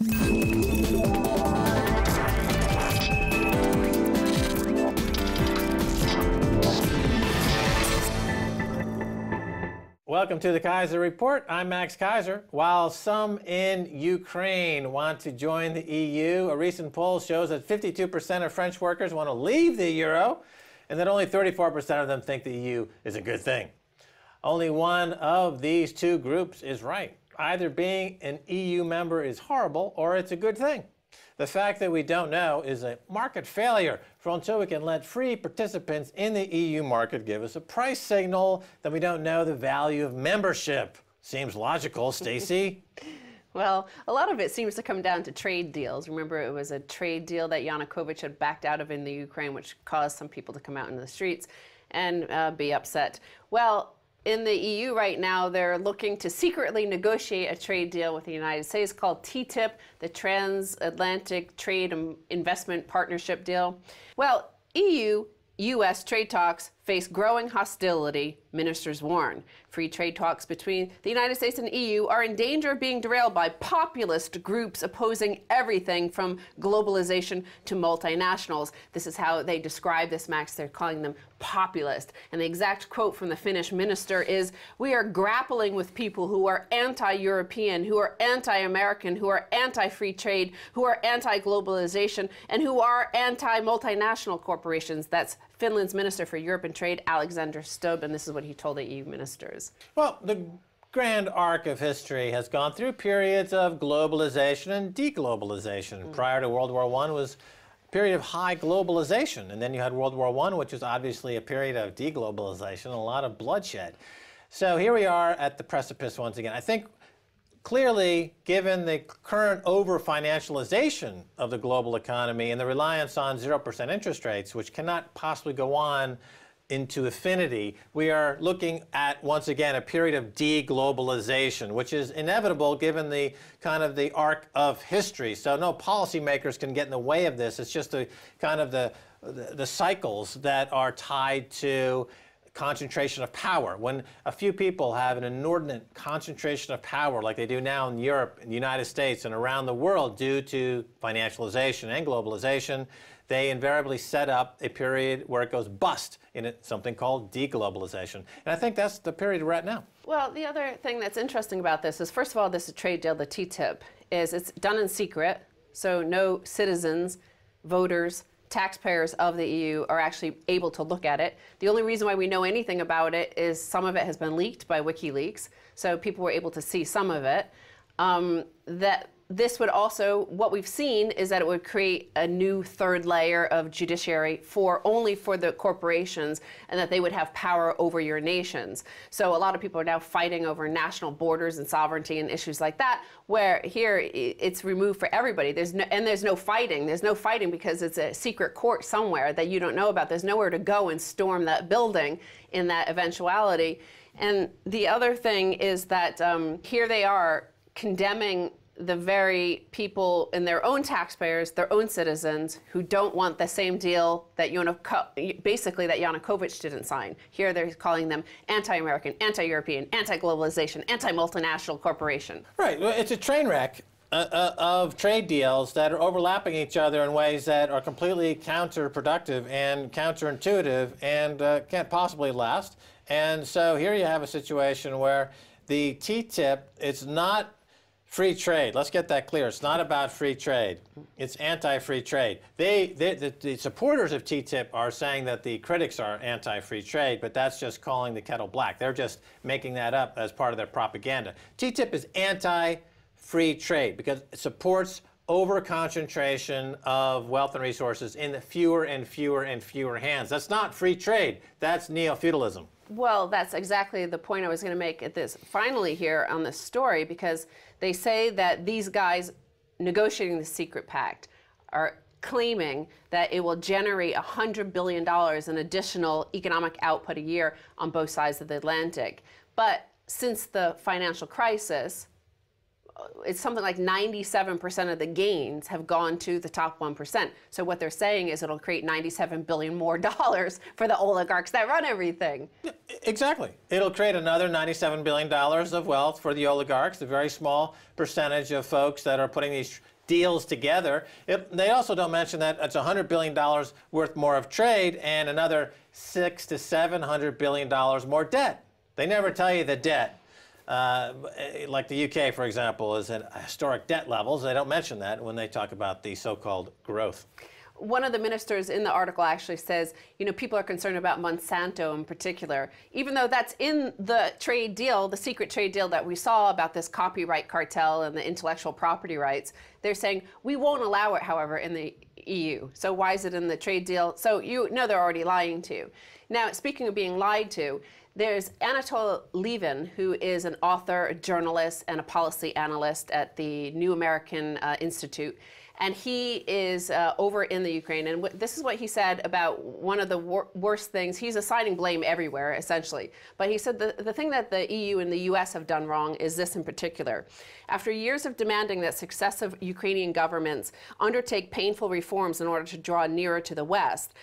Welcome to the Keiser Report. I'm Max Keiser. While some in Ukraine want to join the EU, a recent poll shows that 52% of French workers want to leave the euro, and that only 34% of them think the EU is a good thing. Only one of these two groups is right. Either being an EU member is horrible or it's a good thing. The fact that we don't know is a market failure. For until we can let free participants in the EU market give us a price signal, then we don't know the value of membership. Seems logical, Stacey. Well, a lot of it seems to come down to trade deals. Remember, it was a trade deal that Yanukovych had backed out of in the Ukraine, which caused some people to come out into the streets and be upset. Well, in the EU right now, they're looking to secretly negotiate a trade deal with the United States called TTIP, the Transatlantic Trade and Investment Partnership Deal. Well, EU-US trade talks face growing hostility, ministers warn. Free trade talks between the United States and EU are in danger of being derailed by populist groups opposing everything from globalization to multinationals. This is how they describe this, Max. They're calling them populist. And the exact quote from the Finnish minister is, "We are grappling with people who are anti-European, who are anti-American, who are anti-free trade, who are anti-globalization, and who are anti-multinational corporations." That's Finland's Minister for Europe and Trade, Alexander Stubb, and this is what he told the EU ministers. Well, the grand arc of history has gone through periods of globalization and deglobalization. Prior to World War I was a period of high globalization, and then you had World War I, which was obviously a period of deglobalization, a lot of bloodshed. So here we are at the precipice once again. I think clearly, given the current over-financialization of the global economy and the reliance on 0% interest rates, which cannot possibly go on into infinity, we are looking at, once again, a period of deglobalization, which is inevitable given the kind of the arc of history. So no policymakers can get in the way of this. It's just the kind of the cycles that are tied to concentration of power. When a few people have an inordinate concentration of power like they do now in Europe, in the United States, and around the world due to financialization and globalization, they invariably set up a period where it goes bust in something called deglobalization. And I think that's the period we're at now. Well, the other thing that's interesting about this is, first of all, this trade deal, the TTIP, is it's done in secret, so no citizens, voters, taxpayers of the EU are actually able to look at it. The only reason why we know anything about it is some of it has been leaked by WikiLeaks, so people were able to see some of it. That this would also, what we've seen is that it would create a new third layer of judiciary only for the corporations, and that they would have power over your nations. So a lot of people are now fighting over national borders and sovereignty and issues like that, where here it's removed for everybody. There's no fighting. There's no fighting because it's a secret court somewhere that you don't know about. There's nowhere to go and storm that building in that eventuality. And the other thing is that here they are condemning the very people and their own taxpayers, their own citizens, who don't want the same deal that basically that Yanukovych didn't sign. Here they're calling them anti-American, anti-European, anti-globalization, anti-multinational corporation. Right. Well, it's a train wreck of trade deals that are overlapping each other in ways that are completely counterproductive and counterintuitive and can't possibly last. And so here you have a situation where the TTIP, it's not free trade. Let's get that clear. It's not about free trade. It's anti-free trade. The supporters of TTIP are saying that the critics are anti-free trade, but that's just calling the kettle black. They're just making that up as part of their propaganda. TTIP is anti-free trade because it supports over-concentration of wealth and resources in the fewer and fewer and fewer hands. That's not free trade. That's neo-feudalism. Well, that's exactly the point I was going to make at this finally here on this story, because they say that these guys negotiating the secret pact are claiming that it will generate $100 billion in additional economic output a year on both sides of the Atlantic. But since the financial crisis, it's something like 97% of the gains have gone to the top 1%. So what they're saying is it'll create $97 billion more for the oligarchs that run everything. Exactly. It'll create another $97 billion of wealth for the oligarchs, the very small percentage of folks that are putting these deals together. They also don't mention that it's $100 billion worth more of trade and another $600 to $700 billion more debt. They never tell you the debt. Like the UK, for example, is at historic debt levels. They don't mention that when they talk about the so-called growth. One of the ministers in the article actually says, you know, people are concerned about Monsanto in particular, even though that's in the trade deal, the secret trade deal that we saw about this copyright cartel and the intellectual property rights. They're saying, we won't allow it, however, in the EU. So why is it in the trade deal? So you know they're already lying to you. Now, speaking of being lied to, there's Anatol Levin, who is an author, a journalist, and a policy analyst at the New American Institute. And he is over in the Ukraine. And this is what he said about one of the worst things. He's assigning blame everywhere, essentially. But he said the thing that the EU and the US have done wrong is this in particular. After years of demanding that successive Ukrainian governments undertake painful reforms in order to draw nearer to the West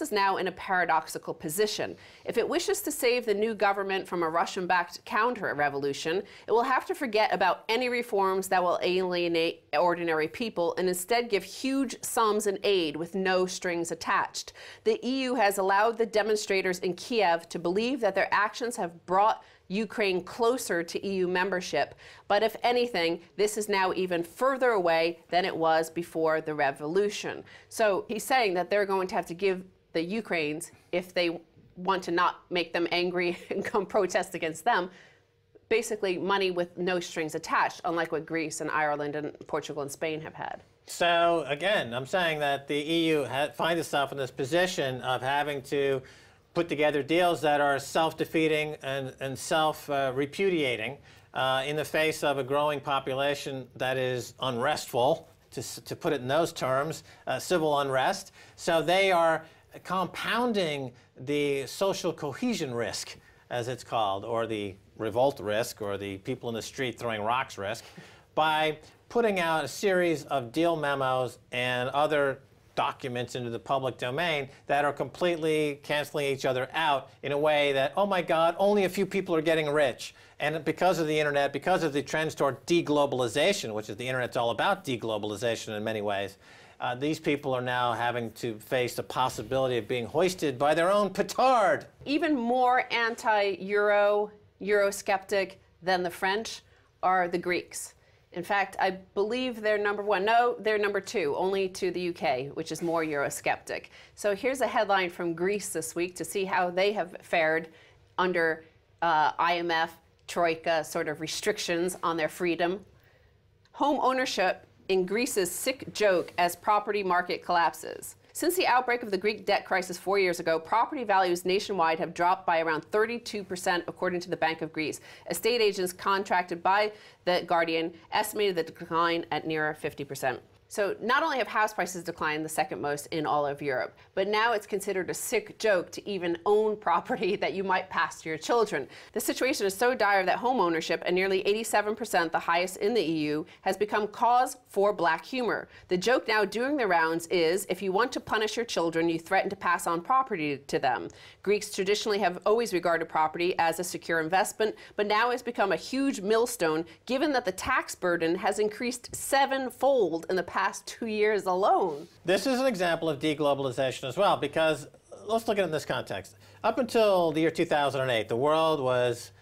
is now in a paradoxical position. If it wishes to save the new government from a Russian-backed counter-revolution, it will have to forget about any reforms that will alienate ordinary people and instead give huge sums in aid with no strings attached. The EU has allowed the demonstrators in Kiev to believe that their actions have brought Ukraine closer to EU membership, but if anything, this is now even further away than it was before the revolution. So he's saying that they're going to have to give the Ukrainians, if they want to not make them angry and come protest against them, basically money with no strings attached, unlike what Greece and Ireland and Portugal and Spain have had. So again, I'm saying that the EU finds itself in this position of having to put together deals that are self-defeating and self-repudiating in the face of a growing population that is unrestful, to put it in those terms, civil unrest. So they are compounding the social cohesion risk, as it's called, or the revolt risk, or the people in the street throwing rocks risk, by putting out a series of deal memos and other documents into the public domain that are completely canceling each other out in a way that, oh my God, only a few people are getting rich. And because of the internet, because of the trends toward deglobalization, which is the internet's all about deglobalization in many ways, these people are now having to face the possibility of being hoisted by their own petard. Even more anti-Euro, Eurosceptic than the French are the Greeks. In fact, I believe they're number one. No, they're number two, only to the UK, which is more Eurosceptic. So here's a headline from Greece this week to see how they have fared under IMF, Troika sort of restrictions on their freedom. Home ownership in Greece's sick joke as property market collapses. Since the outbreak of the Greek debt crisis 4 years ago, property values nationwide have dropped by around 32%, according to the Bank of Greece. Estate agents contracted by The Guardian estimated the decline at near 50%. So not only have house prices declined the second most in all of Europe, but now it's considered a sick joke to even own property that you might pass to your children. The situation is so dire that home ownership, at nearly 87%, the highest in the EU, has become cause for black humor. The joke now doing the rounds is, if you want to punish your children, you threaten to pass on property to them. Greeks traditionally have always regarded property as a secure investment, but now it's become a huge millstone, given that the tax burden has increased 7-fold in the past 2 years alone. This is an example of deglobalization as well, because let's look at it in this context. Up until the year 2008, the world was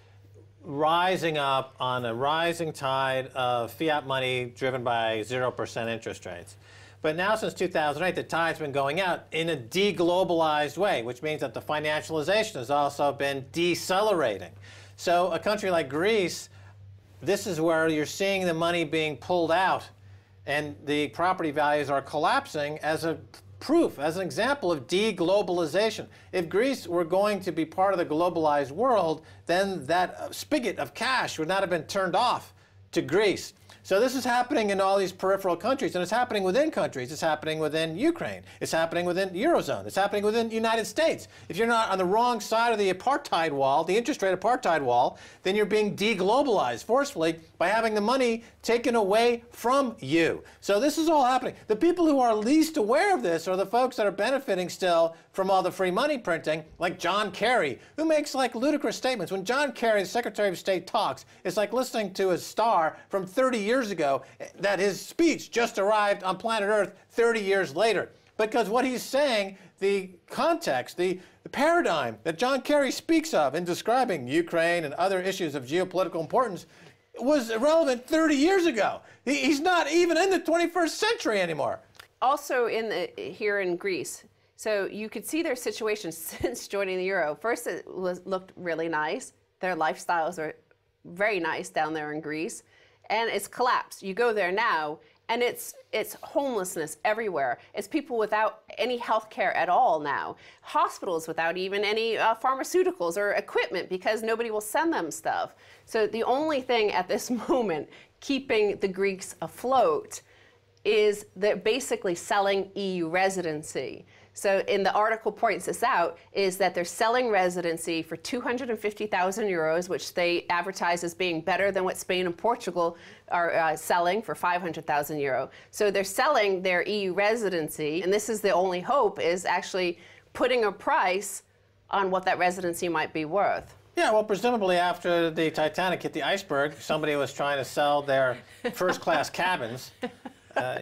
rising up on a rising tide of fiat money driven by 0% interest rates. But now, since 2008, the tide's been going out in a deglobalized way, which means that the financialization has also been decelerating. So a country like Greece, this is where you're seeing the money being pulled out and the property values are collapsing as a proof, as an example of deglobalization. If Greece were going to be part of the globalized world, then that spigot of cash would not have been turned off to Greece. So this is happening in all these peripheral countries, and it's happening within countries. It's happening within Ukraine. It's happening within Eurozone. It's happening within the United States. If you're not on the wrong side of the apartheid wall, the interest rate apartheid wall, then you're being deglobalized forcefully by having the money taken away from you. So this is all happening. The people who are least aware of this are the folks that are benefiting still from all the free money printing, like John Kerry, who makes like ludicrous statements. When John Kerry, the Secretary of State, talks, it's like listening to a star from 30 years ago that his speech just arrived on planet Earth 30 years later. Because what he's saying, the context, the paradigm that John Kerry speaks of in describing Ukraine and other issues of geopolitical importance was irrelevant 30 years ago. He's not even in the 21st century anymore. Also here in Greece, so you could see their situation since joining the euro. First, it looked really nice. Their lifestyles are very nice down there in Greece, and it's collapsed. You go there now, and it's homelessness everywhere. It's people without any health care at all now. Hospitals without even any pharmaceuticals or equipment because nobody will send them stuff. So the only thing at this moment keeping the Greeks afloat is they're basically selling EU residency. So in the article points this out, is that they're selling residency for 250,000 euros, which they advertise as being better than what Spain and Portugal are selling for 500,000 euro. So they're selling their EU residency, and this is the only hope, is actually putting a price on what that residency might be worth. Yeah, well, presumably after the Titanic hit the iceberg, somebody was trying to sell their first-class cabins.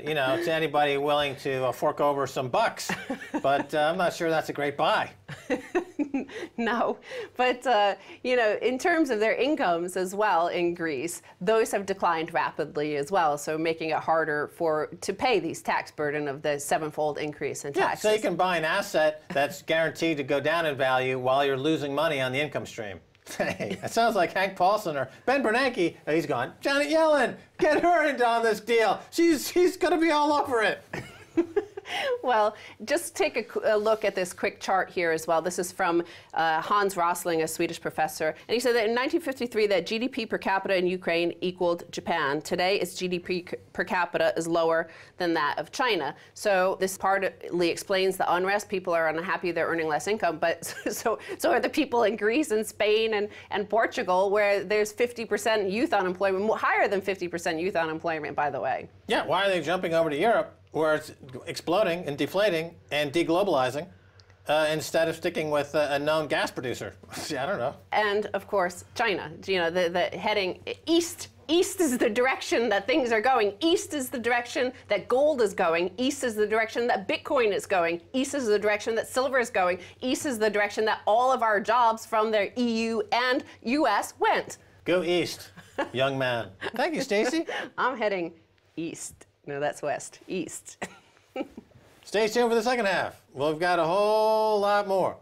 You know, to anybody willing to fork over some bucks. But I'm not sure that's a great buy. No, but you know, in terms of their incomes as well in Greece, those have declined rapidly as well, so making it harder to pay these tax burden of the sevenfold increase in taxes. So you can buy an asset that's guaranteed to go down in value while you're losing money on the income stream. Hey, that sounds like Hank Paulson or Ben Bernanke. Oh, he's gone. Janet Yellen, get her into on this deal. She's going to be all over it. Well, just take a look at this quick chart here as well. This is from Hans Rosling, a Swedish professor. And he said that in 1953 that GDP per capita in Ukraine equaled Japan. Today, its GDP per capita is lower than that of China. So this partly explains the unrest. People are unhappy they're earning less income. But so are the people in Greece and Spain and Portugal, where there's 50% youth unemployment, higher than 50% youth unemployment, by the way. Yeah, why are they jumping over to Europe, where it's exploding and deflating and deglobalizing, instead of sticking with a known gas producer? I don't know. And of course, China. You know, the heading east. East is the direction that things are going. East is the direction that gold is going. East is the direction that Bitcoin is going. East is the direction that silver is going. East is the direction that all of our jobs from the EU and US went. Go east, young man. Thank you, Stacy. I'm heading east. No, that's west. East. Stay tuned for the second half. We've got a whole lot more.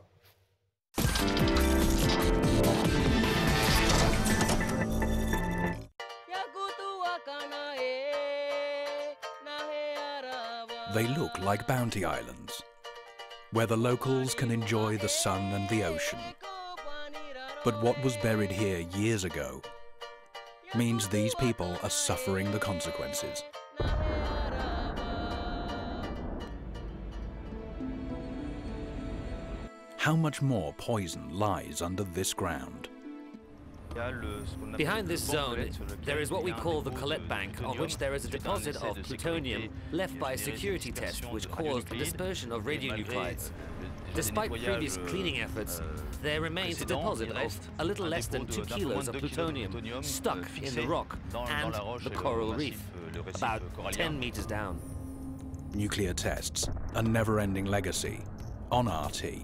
They look like bounty islands, where the locals can enjoy the sun and the ocean. But what was buried here years ago means these people are suffering the consequences. How much more poison lies under this ground? Behind this zone, there is what we call the Colette Bank, on which there is a deposit of plutonium left by a security test which caused the dispersion of radionuclides. Despite previous cleaning efforts, there remains a deposit of a little less than 2 kilos of plutonium stuck in the rock and the coral reef, about 10 meters down. Nuclear tests, a never-ending legacy on RT.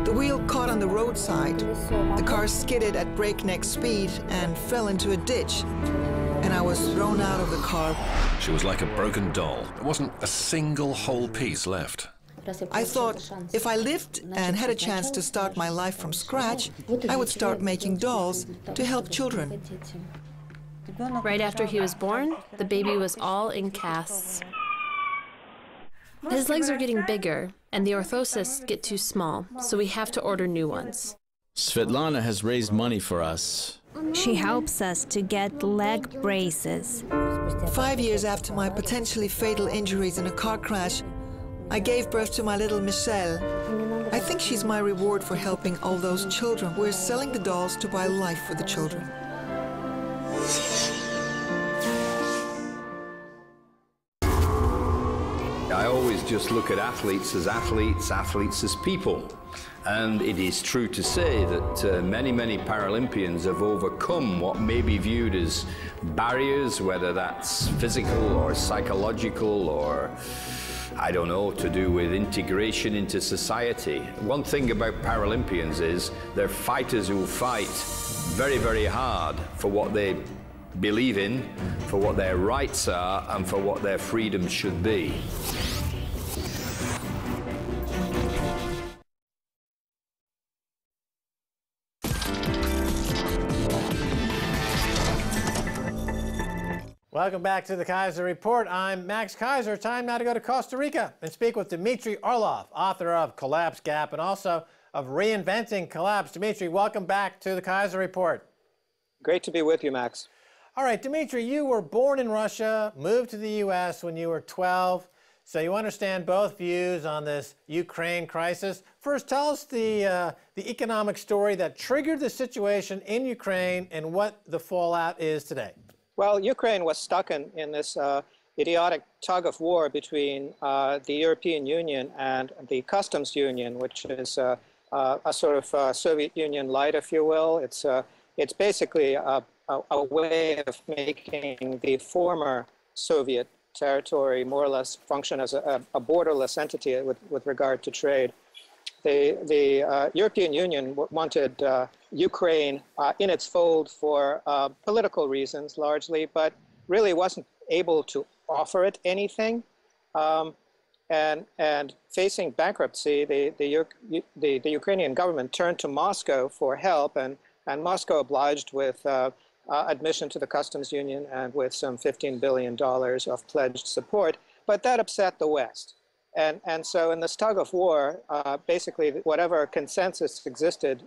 The wheel caught on the roadside. The car skidded at breakneck speed and fell into a ditch. And I was thrown out of the car. She was like a broken doll. There wasn't a single whole piece left. I thought if I lived and had a chance to start my life from scratch, I would start making dolls to help children. Right after he was born, the baby was all in casts. His legs are getting bigger, and the orthoses get too small, so we have to order new ones. Svetlana has raised money for us, She helps us to get leg braces. 5 years after my potentially fatal injuries in a car crash, I gave birth to my little Michelle. I think she's my reward for helping all those children. We're selling the dolls to buy life for the children. I always just look at athletes, athletes as people. And it is true to say that many Paralympians have overcome what may be viewed as barriers, whether that's physical or psychological or, I don't know, to do with integration into society. One thing about Paralympians is they're fighters who fight very hard for what they believe in, for what their rights are, and for what their freedoms should be. Welcome back to the Keiser Report. I'm Max Keiser. Time now to go to Costa Rica and speak with Dmitry Orlov, author of Collapse Gap and also of Reinventing Collapse. Dmitry, welcome back to the Keiser Report. Great to be with you, Max. All right, Dmitry, you were born in Russia, moved to the U.S. when you were 12, so you understand both views on this Ukraine crisis. First, tell us the economic story that triggered the situation in Ukraine and what the fallout is today. Well, Ukraine was stuck in this idiotic tug of war between the European Union and the Customs Union, which is a sort of Soviet Union light, if you will. It's basically a way of making the former Soviet territory more or less function as a borderless entity with regard to trade. The European Union wanted Ukraine in its fold for political reasons largely, but really wasn't able to offer it anything. And facing bankruptcy, the Ukrainian government turned to Moscow for help, and Moscow obliged with admission to the Customs Union and with some $15 billion of pledged support, but that upset the West. And so in this tug of war, basically whatever consensus existed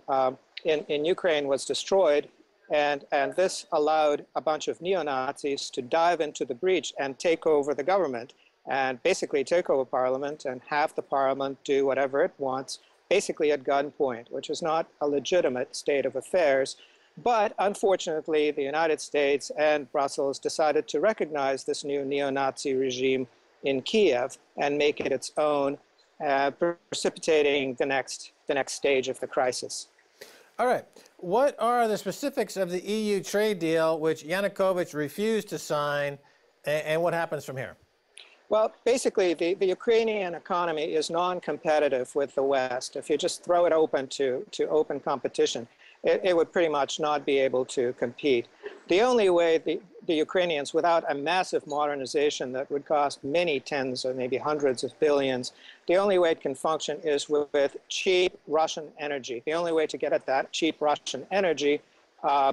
in Ukraine was destroyed, and this allowed a bunch of neo-Nazis to dive into the breach and take over the government, and basically take over parliament and have the parliament do whatever it wants, basically at gunpoint, which is not a legitimate state of affairs. But unfortunately, the United States and Brussels decided to recognize this new neo-Nazi regime in Kiev and make it its own, precipitating the next stage of the crisis. All right. What are the specifics of the EU trade deal which Yanukovych refused to sign, and what happens from here? Well, basically, the Ukrainian economy is non-competitive with the West. If you just throw it open to open competition, it would pretty much not be able to compete. The only way the Ukrainians, without a massive modernization that would cost many tens or maybe hundreds of billions, the only way it can function is with cheap Russian energy. The only way to get at that cheap Russian energy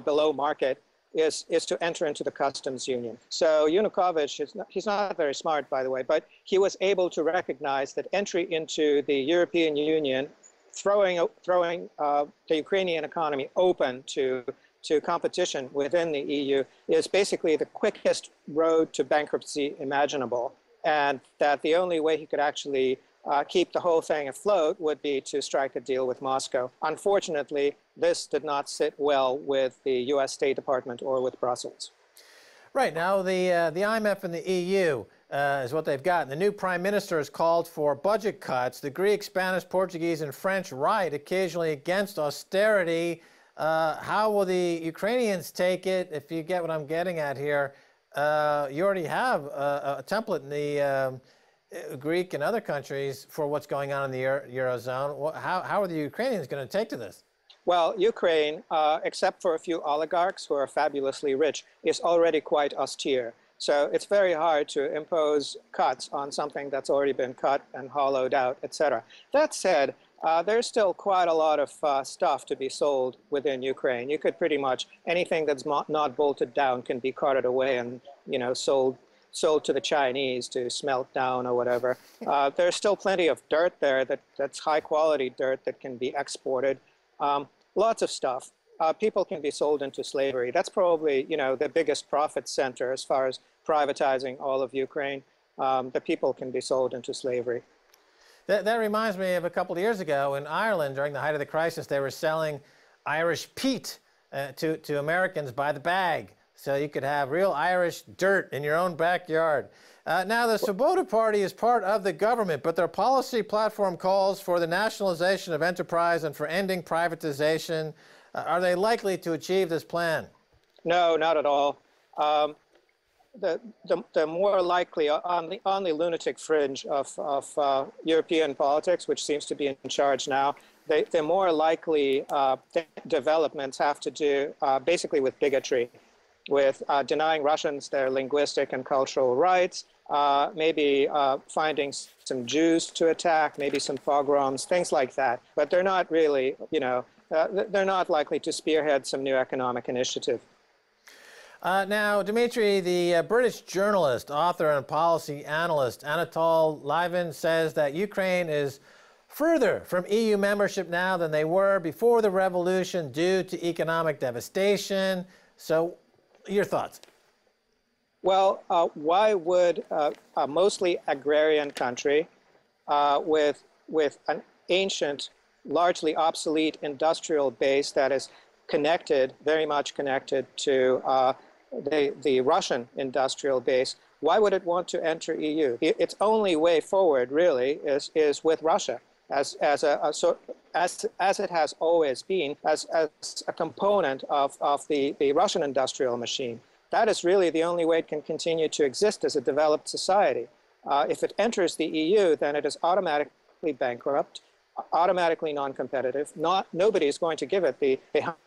below market is to enter into the customs union. So Yanukovych, he's not very smart, by the way, but he was able to recognize that entry into the European Union, throwing the Ukrainian economy open to competition within the EU, is basically the quickest road to bankruptcy imaginable, and that the only way he could actually keep the whole thing afloat would be to strike a deal with Moscow. Unfortunately, this did not sit well with the US State Department or with Brussels. Right. Now, the IMF and the EU is what they've got. The new prime minister has called for budget cuts. The Greek, Spanish, Portuguese, and French right occasionally against austerity. How will the Ukrainians take it, if you get what I'm getting at here? You already have a template in the Greek and other countries for what's going on in the Eurozone. How are the Ukrainians going to take to this? Well, Ukraine, except for a few oligarchs who are fabulously rich, is already quite austere. So it's very hard to impose cuts on something that's already been cut and hollowed out, etc. That said, there's still quite a lot of stuff to be sold within Ukraine. You could pretty much, anything that's not bolted down can be carted away and, sold to the Chinese to smelt down or whatever. There's still plenty of dirt there that's high quality dirt that can be exported. Lots of stuff. people can be sold into slavery. That's probably, you know, the biggest profit center as far as privatizing all of Ukraine. The people can be sold into slavery. That reminds me of a couple of years ago in Ireland during the height of the crisis. They were selling Irish peat to Americans by the bag, so you could have real Irish dirt in your own backyard. Now, the Svoboda Party is part of the government, but their policy platform calls for the nationalization of enterprise and for ending privatization. Are they likely to achieve this plan? No, not at all. The more likely, on the lunatic fringe of European politics, which seems to be in charge now, the more likely developments have to do basically with bigotry, with denying Russians their linguistic and cultural rights, maybe finding some Jews to attack, maybe some pogroms, things like that. But they're not really, you know, they're not likely to spearhead some new economic initiative. Now, Dmitry, the British journalist, author, and policy analyst Anatol Livin says that Ukraine is further from EU membership now than they were before the revolution due to economic devastation. So, your thoughts? Well, why would a mostly agrarian country with an ancient, largely obsolete industrial base that is connected, very much connected to the Russian industrial base, why would it want to enter EU? Its only way forward, really, is with Russia, as it has always been, as a component of the Russian industrial machine. That is really the only way it can continue to exist as a developed society. If it enters the EU, then it is automatically bankrupt, automatically non-competitive. Nobody is going to give it the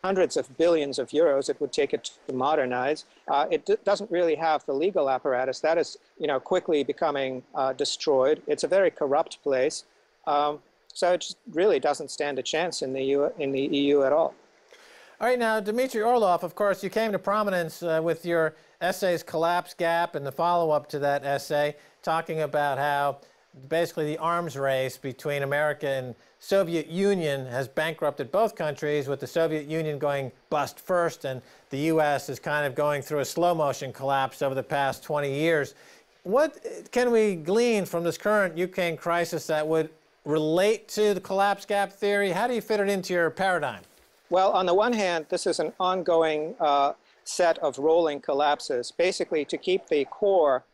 hundreds of billions of euros it would take it to modernize. It doesn't really have the legal apparatus. That is, you know, quickly becoming destroyed. It's a very corrupt place. So it just really doesn't stand a chance in the EU at all. All right, now, Dmitry Orlov, of course, you came to prominence with your essays Collapse Gap and the follow-up to that essay, talking about how basically the arms race between America and Soviet Union has bankrupted both countries, with the Soviet Union going bust first and the U.S. is kind of going through a slow-motion collapse over the past 20 years. What can we glean from this current Ukraine crisis that would relate to the collapse gap theory? How do you fit it into your paradigm? Well, on the one hand, this is an ongoing set of rolling collapses. Basically, to keep the core,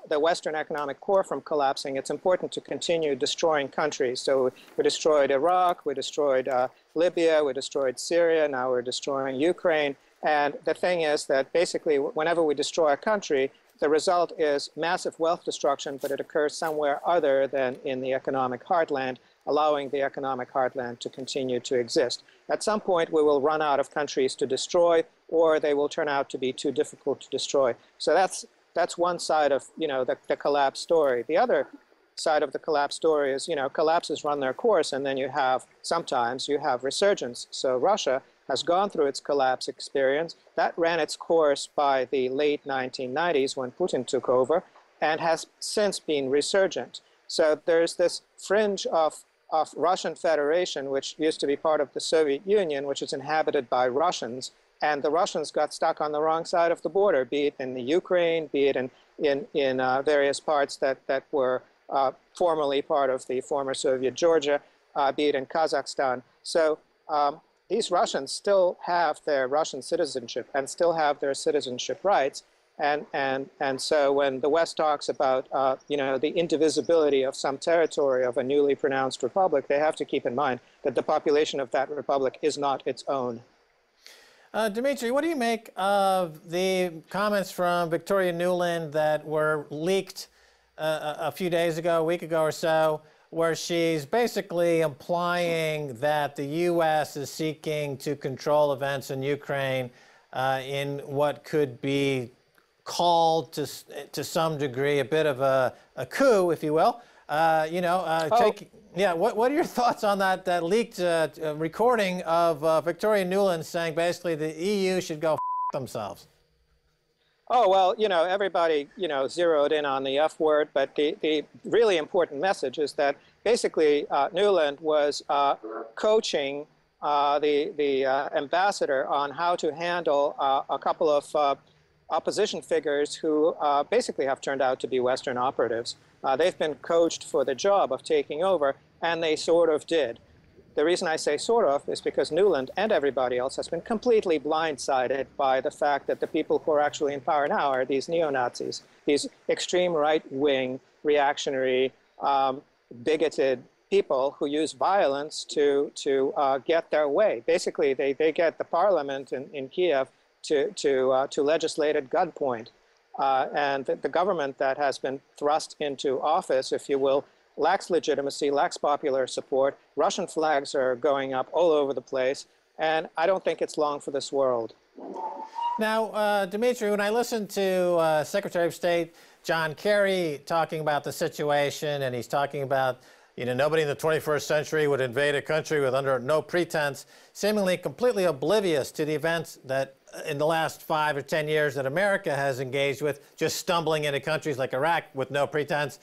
the Western economic core from collapsing, it's important to continue destroying countries. So we destroyed Iraq, we destroyed Libya, we destroyed Syria, now we're destroying Ukraine. And the thing is that basically, whenever we destroy a country, the result is massive wealth destruction, but it occurs somewhere other than in the economic heartland, allowing the economic heartland to continue to exist. At some point, we will run out of countries to destroy, or they will turn out to be too difficult to destroy. So that's one side of, you know, the collapse story. The other side of the collapse story is, you know, collapses run their course, and then sometimes you have resurgence. So Russia has gone through its collapse experience. That ran its course by the late 1990s when Putin took over, and has since been resurgent. So there's this fringe of Russian Federation, which used to be part of the Soviet Union, which is inhabited by Russians, and the Russians got stuck on the wrong side of the border, be it in the Ukraine, be it in various parts that were formerly part of the former Soviet Georgia, be it in Kazakhstan. So these Russians still have their Russian citizenship and still have their citizenship rights. And so when the West talks about, you know, the indivisibility of some territory of a newly pronounced republic, they have to keep in mind that the population of that republic is not its own. Dmitry, what do you make of the comments from Victoria Nuland that were leaked a few days ago, a week ago or so, where she's basically implying that the U.S. is seeking to control events in Ukraine in what could be called to some degree a bit of a coup, if you will. You know, yeah. What are your thoughts on that leaked recording of Victoria Nuland saying basically the EU should go f themselves? Oh, well, you know, everybody, you know, zeroed in on the F word, but the really important message is that basically Nuland was coaching the ambassador on how to handle a couple of opposition figures who basically have turned out to be Western operatives. They've been coached for the job of taking over, and they sort of did. The reason I say sort of is because Nuland and everybody else has been completely blindsided by the fact that the people who are actually in power now are these neo-Nazis, these extreme right-wing, reactionary, bigoted people who use violence to get their way. Basically, they get the parliament in Kiev to legislate at gunpoint. And the government that has been thrust into office, if you will, lacks legitimacy, lacks popular support. Russian flags are going up all over the place, and I don't think it's long for this world. Now, Dmitry, when I listen to Secretary of State John Kerry talking about the situation, and he's talking about, you know, nobody in the 21st century would invade a country with under no pretense, seemingly completely oblivious to the events that in the last 5 or 10 years that America has engaged with, just stumbling into countries like Iraq with no pretense.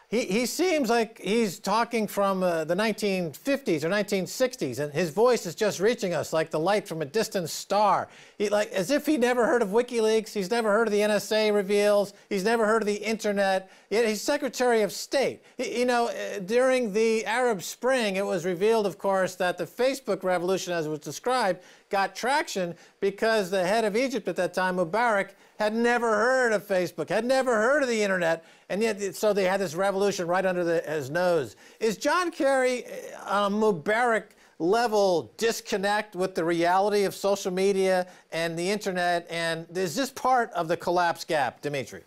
He seems like he's talking from the 1950s or 1960s, and his voice is just reaching us like the light from a distant star. Like as if he never heard of WikiLeaks, he's never heard of the NSA reveals, he's never heard of the internet. Yet he's Secretary of State. You know, during the Arab Spring, it was revealed, of course, that the Facebook revolution, as it was described, got traction because the head of Egypt at that time, Mubarak, had never heard of Facebook, had never heard of the internet, and yet so they had this revolution right under his nose. Is John Kerry on a Mubarak level disconnect with the reality of social media and the internet, and is this part of the collapse gap, Dmitry?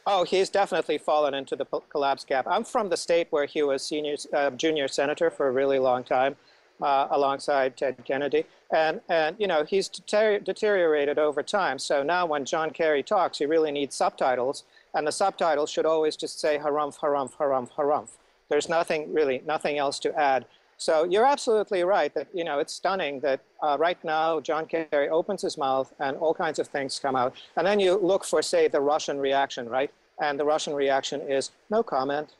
Oh, he's definitely fallen into the collapse gap. I'm from the state where he was junior senator for a really long time, alongside Ted Kennedy. And you know, he's deteriorated over time. So now when John Kerry talks, he really needs subtitles. And the subtitles should always just say harumph, harumph, harumph, harumph. There's nothing else to add. So you're absolutely right that, you know, it's stunning that right now John Kerry opens his mouth and all kinds of things come out. And then you look for, say, the Russian reaction, right? And the Russian reaction is no comment.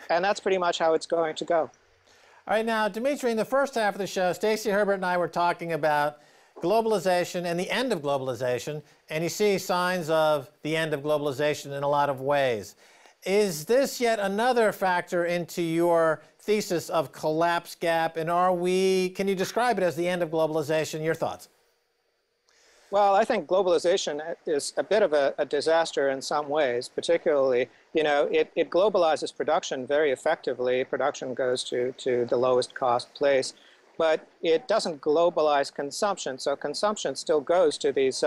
And that's pretty much how it's going to go. All right, now, Dmitry, in the first half of the show, Stacey Herbert and I were talking about globalization and the end of globalization, and you see signs of the end of globalization in a lot of ways. Is this yet another factor into your thesis of collapse gap, and can you describe it as the end of globalization? Your thoughts? Well, I think globalization is a bit of a disaster in some ways, particularly, you know, it globalizes production very effectively. Production goes to the lowest cost place, but it doesn't globalize consumption. So consumption still goes to these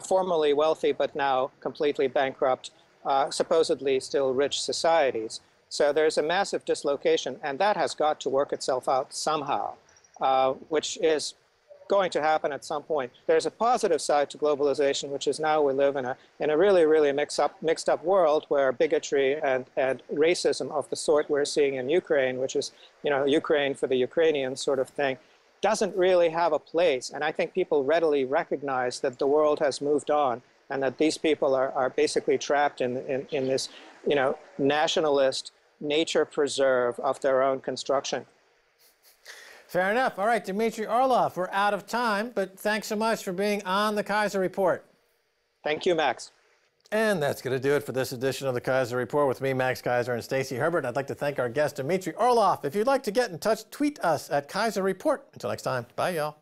formerly wealthy but now completely bankrupt, supposedly still rich societies. So there's a massive dislocation, and that has got to work itself out somehow, which is going to happen at some point. There's a positive side to globalization, which is now we live in a really, really mixed up world where bigotry and racism of the sort we're seeing in Ukraine, which is, you know, Ukraine for the Ukrainians sort of thing, doesn't really have a place. And I think people readily recognize that the world has moved on and that these people are basically trapped in this, you know, nationalist nature preserve of their own construction. Fair enough. All right, Dmitry Orlov, we're out of time, but thanks so much for being on the Keiser Report. Thank you, Max. And that's going to do it for this edition of the Keiser Report with me, Max Keiser, and Stacey Herbert. I'd like to thank our guest, Dmitry Orlov. If you'd like to get in touch, tweet us at Keiser Report. Until next time, bye, y'all.